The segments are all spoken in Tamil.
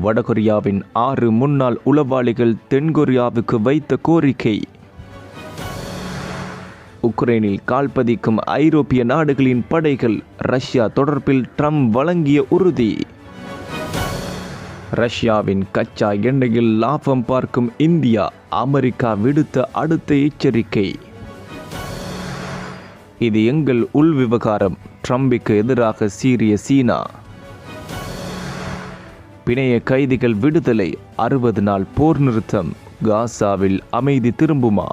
வடகொரியாவின் 6 முன்னாள் உளவாளிகள் தென்கொரியாவுக்கு வைத்த கோரிக்கை. உக்ரைனில் கால்பதிக்கும் ஐரோப்பிய நாடுகளின் படைகள் ரஷ்யா தொடர்பில் ட்ரம்ப் வழங்கிய உறுதி. ரஷ்யாவின் கச்சா எண்ணெயில் லாபம் பார்க்கும் இந்தியா, அமெரிக்கா விடுத்த அடுத்த எச்சரிக்கை. இது எங்கள் உள் விவகாரம், ட்ரம்புக்கு எதிராக சீரிய சீனா. பிணைய கைதிகள் விடுதலை, 60 நாள் போர் நிறுத்தம், காசாவில் அமைதி திரும்புமா?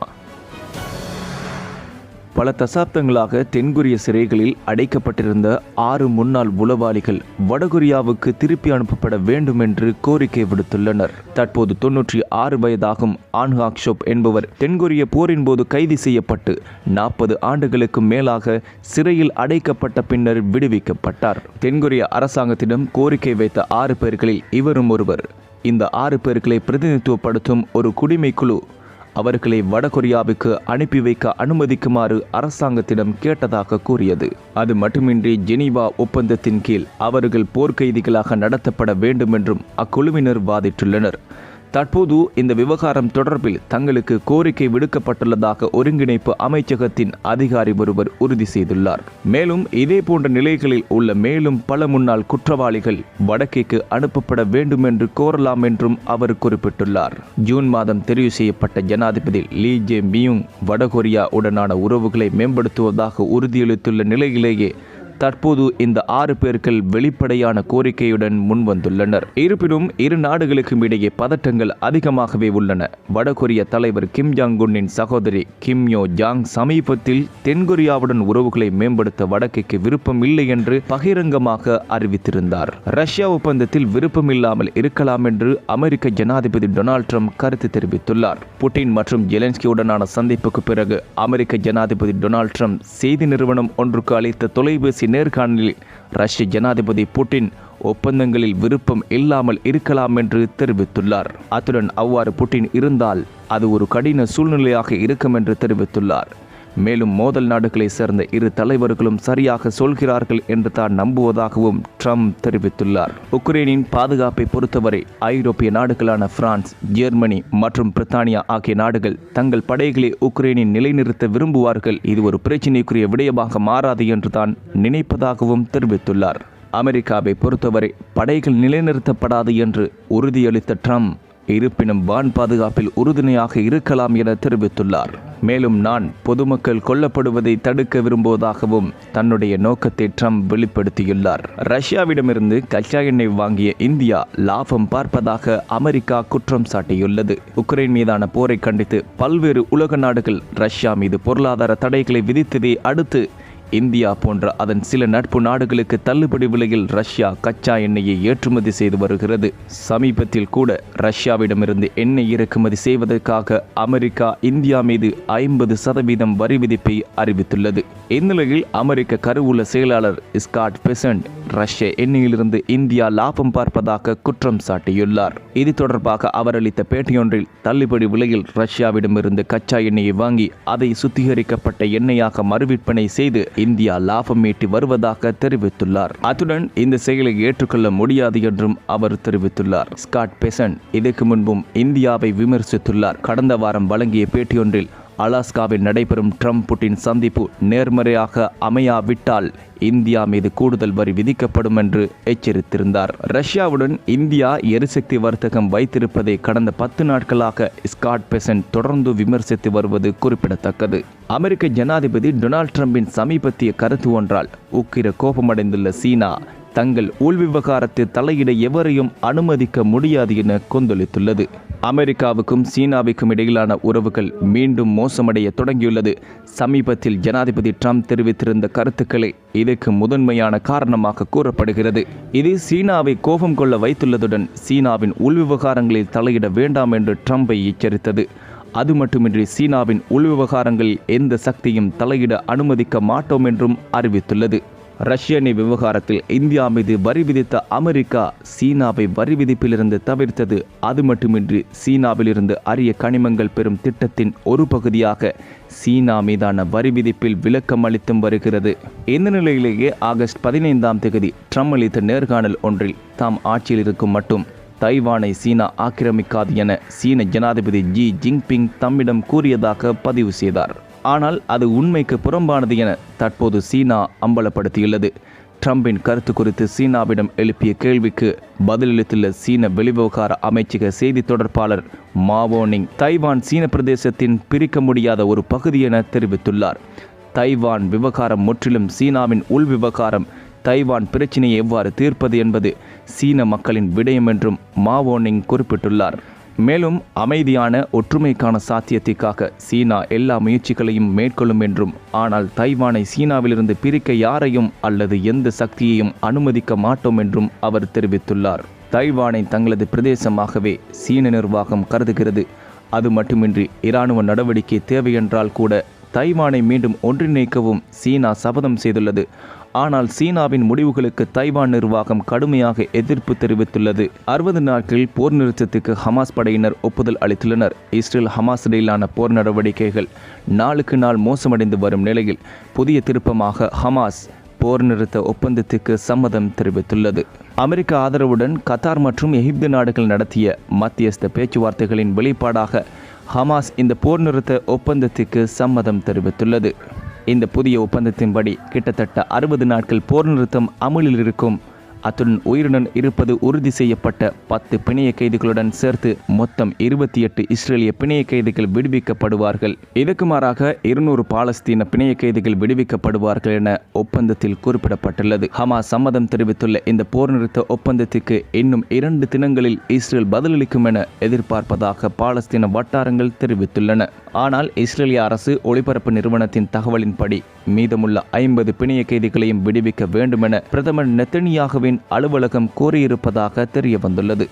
பல தசாப்தங்களாக தென்கொரிய சிறைகளில் அடைக்கப்பட்டிருந்த 6 முன்னாள் உளவாளிகள் வடகொரியாவுக்கு திருப்பி அனுப்பப்பட வேண்டும் என்று கோரிக்கை விடுத்துள்ளனர். தற்போது 96 வயதாகும் ஆன் ஹாக் ஷோப் என்பவர் தென்கொரிய போரின் போது கைது செய்யப்பட்டு 40 ஆண்டுகளுக்கு மேலாக சிறையில் அடைக்கப்பட்ட பின்னர் விடுவிக்கப்பட்டார். தென்கொரிய அரசாங்கத்திடம் கோரிக்கை வைத்த 6 பேர்களில் இவரும் ஒருவர். இந்த 6 பேர்களை பிரதிநிதித்துவப்படுத்தும் ஒரு குடிமை குழு அவர்களை வடகொரியாவுக்கு அனுப்பி வைக்க அனுமதிக்குமாறு அரசாங்கத்திடம் கேட்டதாக கூறியது. அது மட்டுமின்றி ஜெனீவா ஒப்பந்தத்தின் கீழ் அவர்கள் போர்க்கைதிகளாக நடத்தப்பட வேண்டும் என்றும் அக்குழுவினர் வாதிட்டுள்ளனர். தற்போது இந்த விவகாரம் தொடர்பில் தங்களுக்கு கோரிக்கை விடுக்கப்பட்டுள்ளதாக ஒருங்கிணைப்பு அமைச்சகத்தின் அதிகாரி ஒருவர் உறுதி செய்துள்ளார். மேலும் இதே போன்ற நிலைகளில் உள்ள மேலும் பல முன்னாள் குற்றவாளிகள் வடக்கேக்கு அனுப்பப்பட வேண்டும் என்று கோரலாம் என்றும் அவர் குறிப்பிட்டுள்ளார். ஜூன் மாதம் தெரிவு செய்யப்பட்ட ஜனாதிபதி லீ ஜே மியூங் வடகொரியா உடனான உறவுகளை மேம்படுத்துவதாக உறுதியளித்துள்ள நிலையிலேயே தற்போது இந்த 6 பேர்கள் வெளிப்படையான கோரிக்கையுடன் முன்வந்துள்ளனர். இருப்பினும் இரு நாடுகளுக்கும் இடையே பதட்டங்கள் அதிகமாகவே உள்ளன. வடகொரிய தலைவர் கிம் ஜாங் உன்னின் சகோதரி கிம் யோ ஜாங் சமீபத்தில் தென்கொரியாவுடன் உறவுகளை மேம்படுத்த வடக்குக்கு விருப்பம் இல்லை என்று பகிரங்கமாக அறிவித்திருந்தார். ரஷ்யா ஒப்பந்தத்தில் விருப்பம் இல்லாமல் இருக்கலாம் என்று அமெரிக்க ஜனாதிபதி டொனால்ட் ட்ரம்ப் கருத்து தெரிவித்துள்ளார். புட்டின் மற்றும் ஜெலன்ஸ்கியுடனான சந்திப்புக்கு பிறகு அமெரிக்க ஜனாதிபதி டொனால்ட் ட்ரம்ப் செய்தி நிறுவனம் ஒன்றுக்கு அளித்த தொலைபேசி நேர்காணலில் ரஷ்ய ஜனாதிபதி புட்டின் ஒப்பந்தங்களில் விருப்பம் இல்லாமல் இருக்கலாம் என்று தெரிவித்துள்ளார். அத்துடன் அவ்வாறு புட்டின் இருந்தால் அது ஒரு கடின சூழ்நிலையாக இருக்கும் என்று தெரிவித்துள்ளார். மேலும் மோதல் நாடுகளை சேர்ந்த இரு தலைவர்களும் சரியாக சொல்கிறார்கள் என்று தான் நம்புவதாகவும் ட்ரம்ப் தெரிவித்துள்ளார். உக்ரைனின் பாதுகாப்பை பொறுத்தவரை ஐரோப்பிய நாடுகளான பிரான்ஸ், ஜெர்மனி மற்றும் பிரித்தானியா ஆகிய நாடுகள் தங்கள் படைகளை உக்ரைனில் நிலைநிறுத்த விரும்புவார்கள். இது ஒரு பிரச்சினைக்குரிய விடயமாக மாறாது என்று தான் நினைப்பதாகவும் தெரிவித்துள்ளார். அமெரிக்காவை பொறுத்தவரை படைகள் நிலைநிறுத்தப்படாது என்று உறுதியளித்த ட்ரம்ப் இருப்பினும் வான் பாதுகாப்பில் உறுதுணையாக இருக்கலாம் என தெரிவித்துள்ளார். மேலும் நான் பொதுமக்கள் கொல்லப்படுவதை தடுக்க விரும்புவதாகவும் தன்னுடைய நோக்கத்தை ட்ரம்ப் வெளிப்படுத்தியுள்ளார். ரஷ்யாவிடமிருந்து கச்சா எண்ணெய் வாங்கிய இந்தியா லாபம் பார்ப்பதாக அமெரிக்கா குற்றம் சாட்டியுள்ளது. உக்ரைன் மீதான போரை கண்டித்து பல்வேறு உலக நாடுகள் ரஷ்யா மீது பொருளாதார தடைகளை விதித்ததை அடுத்து இந்தியா போன்ற அதன் சில நட்பு நாடுகளுக்கு தள்ளுபடி விலையில் ரஷ்யா கச்சா எண்ணெயை ஏற்றுமதி செய்து வருகிறது. சமீபத்தில் கூட ரஷ்யாவிடமிருந்து எண்ணெய் இறக்குமதி செய்வதற்காக அமெரிக்கா இந்தியா மீது 50% வரி விதிப்பை அறிவித்துள்ளது. இந்நிலையில் அமெரிக்க கருவூல செயலாளர் ஸ்காட் பெசன்ட் ரஷ்ய எண்ணெயிலிருந்து இந்தியா லாபம் பார்ப்பதாக குற்றம் சாட்டியுள்ளார். இது தொடர்பாக அவர் அளித்த பேட்டியொன்றில் தள்ளுபடி விலையில் ரஷ்யாவிடமிருந்து கச்சா எண்ணெயை வாங்கி அதை சுத்திகரிக்கப்பட்ட எண்ணெயாக மறுவிற்பனை செய்து இந்தியா லாபம் ஈட்டி வருவதாக தெரிவித்துள்ளார். அத்துடன் இந்த செயலை ஏற்றுக்கொள்ள முடியாது என்றும் அவர் தெரிவித்துள்ளார். ஸ்காட் பெசன்ட் இதற்கு முன்பும் இந்தியாவை விமர்சித்துள்ளார். கடந்த வாரம் வழங்கிய பேட்டியொன்றில் அலாஸ்காவில் நடைபெறும் ட்ரம்ப் புட்டின் சந்திப்பு நேர்மறையாக அமையாவிட்டால் இந்தியா மீது கூடுதல் வரி விதிக்கப்படும் என்று எச்சரித்திருந்தார். ரஷ்யாவுடன் இந்தியா எரிசக்தி வர்த்தகம் வைத்திருப்பதை கடந்த 10 நாட்களாக ஸ்காட் பெசன்ட் தொடர்ந்து விமர்சித்து வருவது குறிப்பிடத்தக்கது. அமெரிக்க ஜனாதிபதி டொனால்ட் ட்ரம்பின் சமீபத்திய கருத்து ஒன்றால் உக்கிர கோபமடைந்துள்ள சீனா தங்கள் உள் விவகாரத்தில் தலையிட எவரையும் அனுமதிக்க முடியாது என கொந்தளித்துள்ளது. அமெரிக்காவுக்கும் சீனாவுக்கும் இடையிலான உறவுகள் மீண்டும் மோசமடைய தொடங்கியுள்ளது. சமீபத்தில் ஜனாதிபதி ட்ரம்ப் தெரிவித்திருந்த கருத்துக்களை இதற்கு முதன்மையான காரணமாக கூறப்படுகிறது. இது சீனாவை கோபம் கொள்ள வைத்துள்ளதுடன் சீனாவின் உள் விவகாரங்களில் தலையிட வேண்டாம் என்று ட்ரம்பை எச்சரித்தது. அது மட்டுமின்றி சீனாவின் உள் விவகாரங்களில் எந்த சக்தியும் தலையிட அனுமதிக்க மாட்டோம் என்றும் அறிவித்துள்ளது. ரஷ்ய எண்ணெய் விவகாரத்தில் இந்தியா மீது வரி விதித்த அமெரிக்கா சீனாவை வரி விதிப்பிலிருந்து தவிர்த்தது. அது மட்டுமின்றி சீனாவிலிருந்து அரிய கனிமங்கள் பெறும் திட்டத்தின் ஒரு பகுதியாக சீனா மீதான வரி விதிப்பில் விலக்கம் அளித்தும் வருகிறது. இந்த நிலையிலேயே ஆகஸ்ட் 15ஆம் தேதி ட்ரம்ப் அளித்த நேர்காணல் ஒன்றில் தாம் ஆட்சியில் இருக்கும் மட்டும் தைவானை சீனா ஆக்கிரமிக்காது என சீன ஜனாதிபதி ஜி ஜின்பிங் தம்மிடம் கூறியதாக பதிவு செய்தார். ஆனால் அது உண்மைக்கு புறம்பானது என தற்போது சீனா அம்பலப்படுத்தியுள்ளது. ட்ரம்பின் கருத்து குறித்து சீனாவிடம் எழுப்பிய கேள்விக்கு பதிலளித்துள்ள சீன வெளிவிவகார அமைச்சக செய்தி தொடர்பாளர் மாவோனிங் தைவான் சீன பிரதேசத்தின் பிரிக்க முடியாத ஒரு பகுதி என தெரிவித்துள்ளார். தைவான் விவகாரம் முற்றிலும் சீனாவின் உள் விவகாரம். தைவான் பிரச்சினையை எவ்வாறு தீர்ப்பது என்பது சீன மக்களின் விடயம் என்றும் மாவோனிங் குறிப்பிட்டுள்ளார். மேலும் அமைதியான ஒற்றுமைக்கான சாத்தியத்திற்காக சீனா எல்லா முயற்சிகளையும் மேற்கொள்ளும் என்றும், ஆனால் தைவானை சீனாவிலிருந்து பிரிக்க யாரையும் அல்லது எந்த சக்தியையும் அனுமதிக்க மாட்டோம் என்றும் அவர் தெரிவித்துள்ளார். தைவானை தங்களது பிரதேசமாகவே சீன நிர்வாகம் கருதுகிறது. அது மட்டுமின்றி இராணுவ நடவடிக்கை தேவையென்றால் கூட தைவானை மீண்டும் ஒன்றிணைக்கவும் சீனா சபதம் செய்துள்ளது. ஆனால் சீனாவின் முடிவுகளுக்கு தைவான் நிர்வாகம் கடுமையாக எதிர்ப்பு தெரிவித்துள்ளது. 60 நாட்கள் போர் நிறுத்தத்துக்கு ஹமாஸ் படையினர் ஒப்புதல் அளித்துள்ளனர். இஸ்ரேல் ஹமாஸ் இடையிலான போர் நடவடிக்கைகள் நாளுக்கு நாள் மோசமடைந்து வரும் நிலையில் புதிய திருப்பமாக ஹமாஸ் போர் நிறுத்த ஒப்பந்தத்துக்கு சம்மதம் தெரிவித்துள்ளது. அமெரிக்க ஆதரவுடன் கத்தார் மற்றும் எகிப்து நாடுகள் நடத்திய மத்தியஸ்த பேச்சுவார்த்தைகளின் வெளிப்பாடாக ஹமாஸ் இந்த போர் நிறுத்த ஒப்பந்தத்துக்கு சம்மதம் தெரிவித்துள்ளது. இந்த புதிய ஒப்பந்தத்தின்படி கிட்டத்தட்ட 60 நாட்கள் போர் நிறுத்தம் அமலில் இருக்கும். அத்துடன் உயிருடன் இருப்பது உறுதி செய்யப்பட்ட 10 பிணைய கைதிகளுடன் சேர்த்து மொத்தம் 28 இஸ்ரேலிய பிணைய கைதிகள் விடுவிக்கப்படுவார்கள். இதற்கு மாறாக 200 பாலஸ்தீன பிணைய கைதிகள் விடுவிக்கப்படுவார்கள் என ஒப்பந்தத்தில் குறிப்பிடப்பட்டுள்ளது. ஹமாஸ் சம்மதம் தெரிவித்துள்ள இந்த போர் நிறுத்த ஒப்பந்தத்திற்கு இன்னும் 2 தினங்களில் இஸ்ரேல் பதிலளிக்கும் என எதிர்பார்ப்பதாக பாலஸ்தீன வட்டாரங்கள் தெரிவித்துள்ளன. ஆனால் இஸ்ரேலிய அரசு ஒளிபரப்பு நிறுவனத்தின் தகவலின்படி மீதமுள்ள 50 பிணைய கைதிகளையும் விடுவிக்க வேண்டும் என பிரதமர் நெத்தனியாகுவின் அலுவலகம் கோரியிருப்பதாக தெரிய வந்துள்ளது.